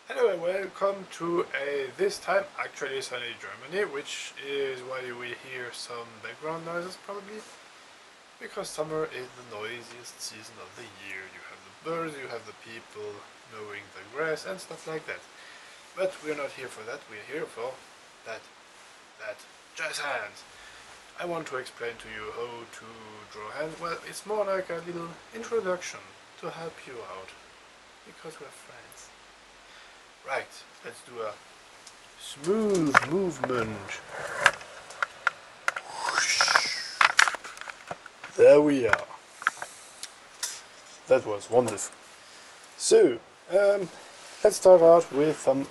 Hello and welcome to this time actually sunny Germany, which is why we hear some background noises probably, because summer is the noisiest season of the year. You have the birds, you have the people mowing the grass and stuff like that. But we're not here for that, we're here for that jazz hands. I want to explain to you how to draw hands. Well, it's more like a little introduction to help you out, because we're friends. Right, let's do a smooth movement. There we are. That was wonderful. So, let's start out with some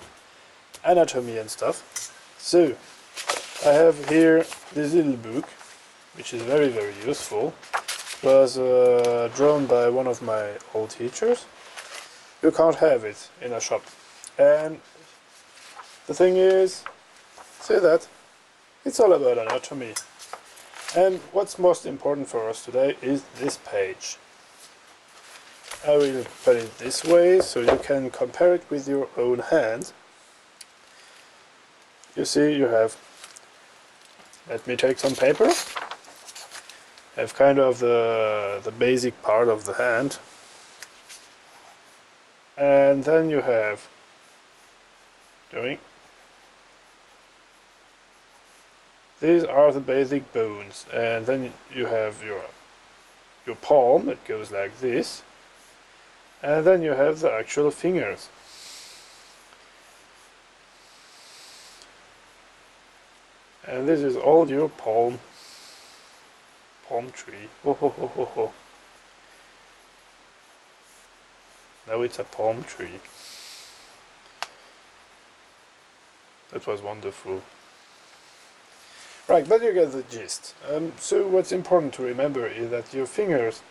anatomy and stuff. So, I have here this little book, which is very useful. It was drawn by one of my old teachers. You can't have it in a shop. And the thing is, say that, it's all about anatomy. And what's most important for us today is this page. I will put it this way so you can compare it with your own hand. You see, you have, let me take some paper. Have kind of the basic part of the hand. And then you have these are the basic bones, and then you have your palm that goes like this, and then you have the actual fingers. And this is all your palm tree. Oh. Now it's a palm tree. That was wonderful. Right, but you get the gist. So what's important to remember is that your fingers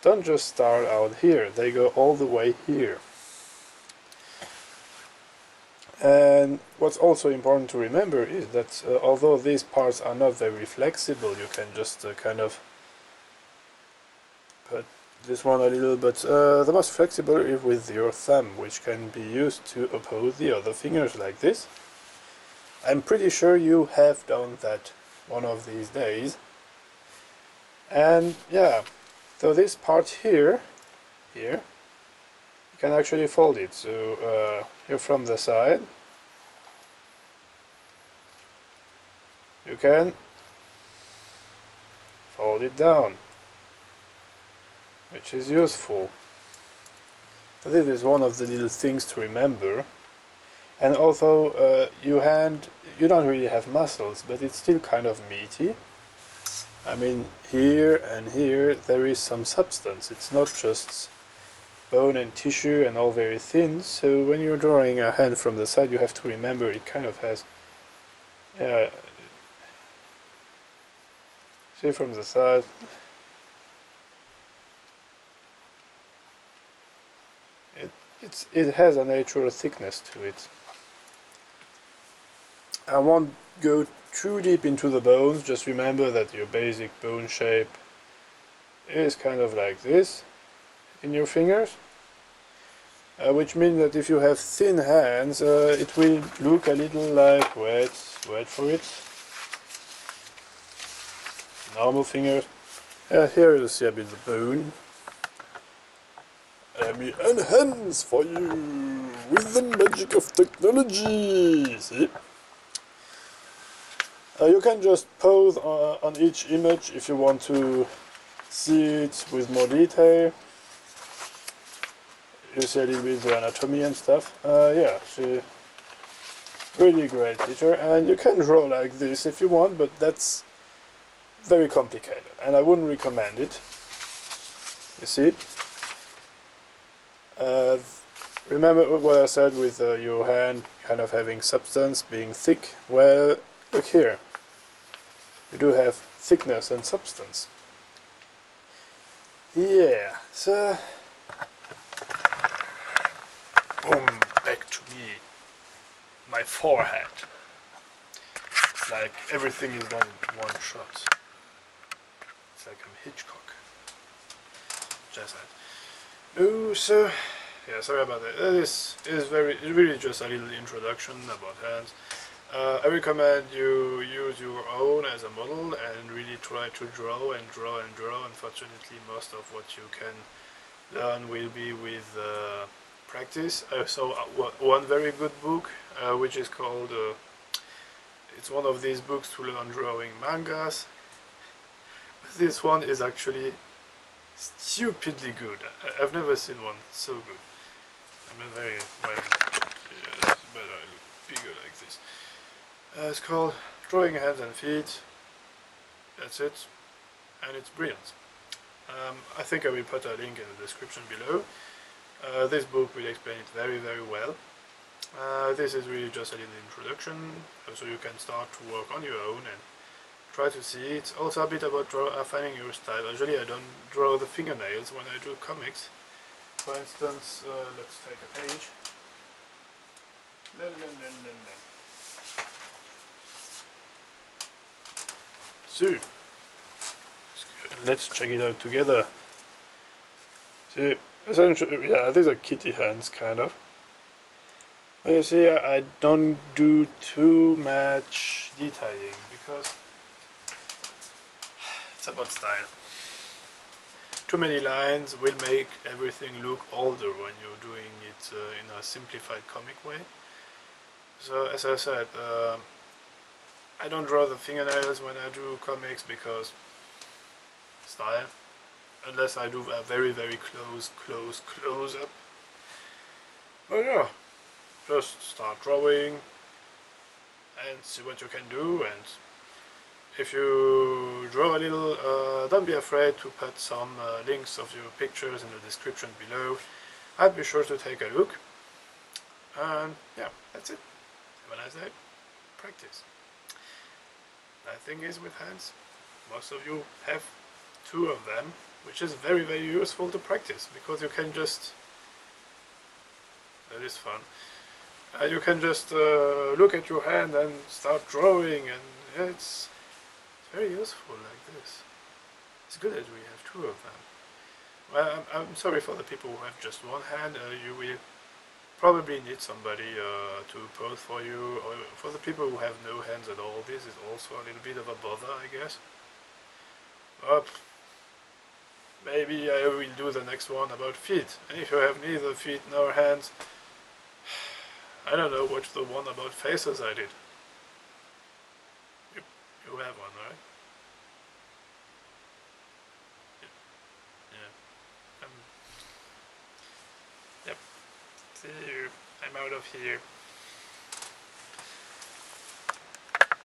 don't just start out here, they go all the way here. And what's also important to remember is that although these parts are not very flexible, you can just kind of put this one a little bit, the most flexible is with your thumb, which can be used to oppose the other fingers like this. I'm pretty sure you have done that one of these days. And yeah, so this part here, you can actually fold it. So here from the side, you can fold it down, which is useful. This is one of the little things to remember. And although you don't really have muscles, but it's still kind of meaty. I mean, here and here there is some substance. It's not just bone and tissue and all very thin. So when you're drawing a hand from the side, you have to remember it kind of has. See from the side. It has a natural thickness to it. I won't go too deep into the bones, just remember that your basic bone shape is kind of like this in your fingers, which means that if you have thin hands, it will look a little like, wait for it, normal fingers. Here you see a bit of bone. Let me enhance for you with the magic of technology. See? You can just pause on each image if you want to see it with more detail. You see a little bit of the anatomy and stuff. Yeah, she's really great teacher, and you can draw like this if you want, but that's very complicated, and I wouldn't recommend it. You see? Remember what I said with your hand kind of having substance, being thick? Well, look here. You do have thickness and substance. Yeah, so boom, back to me. My forehead. It's like everything is done in one shot. It's like I'm Hitchcock. Just that. Oh, so yeah, sorry about that. This is really just a little introduction about hands. I recommend you use your own as a model and really try to draw and draw and draw. Unfortunately, most of what you can learn will be with practice. So one very good book, which is called, it's one of these books to learn drawing mangas. This one is actually stupidly good. I've never seen one so good. I'm a very, well, yeah, it's better I look bigger like this. It's called Drawing Hands and Feet. That's it, and it's brilliant. I think I will put a link in the description below. This book will explain it very, very well. This is really just a little introduction, so you can start to work on your own and try to see. It's also a bit about finding your style. Usually I don't draw the fingernails when I do comics. For instance, let's take a page. So, let's check it out together. See, essentially, yeah, these are kitty hands, kind of. But you see, I don't do too much detailing because it's about style. Too many lines will make everything look older when you're doing it in a simplified comic way. So, as I said, I don't draw the fingernails when I do comics because style. Unless I do a very, very close up. But yeah, just start drawing and see what you can do. And if you draw a little, don't be afraid to put some links of your pictures in the description below. I'd be sure to take a look. And yeah, that's it. Have a nice day. Practice. The thing is with hands, most of you have two of them, which is very, very useful to practice because you can just, that is fun, you can just look at your hand and start drawing, and yeah, it's very useful like this. It's good that we have two of them. Well, I'm sorry for the people who have just one hand. You will probably need somebody to pose for you, or for the people who have no hands at all, this is also a little bit of a bother, I guess. Maybe I will do the next one about feet, and if you have neither feet nor hands, I don't know, watch the one about faces I did. You have one, right? Yeah. Yep. See you. I'm out of here.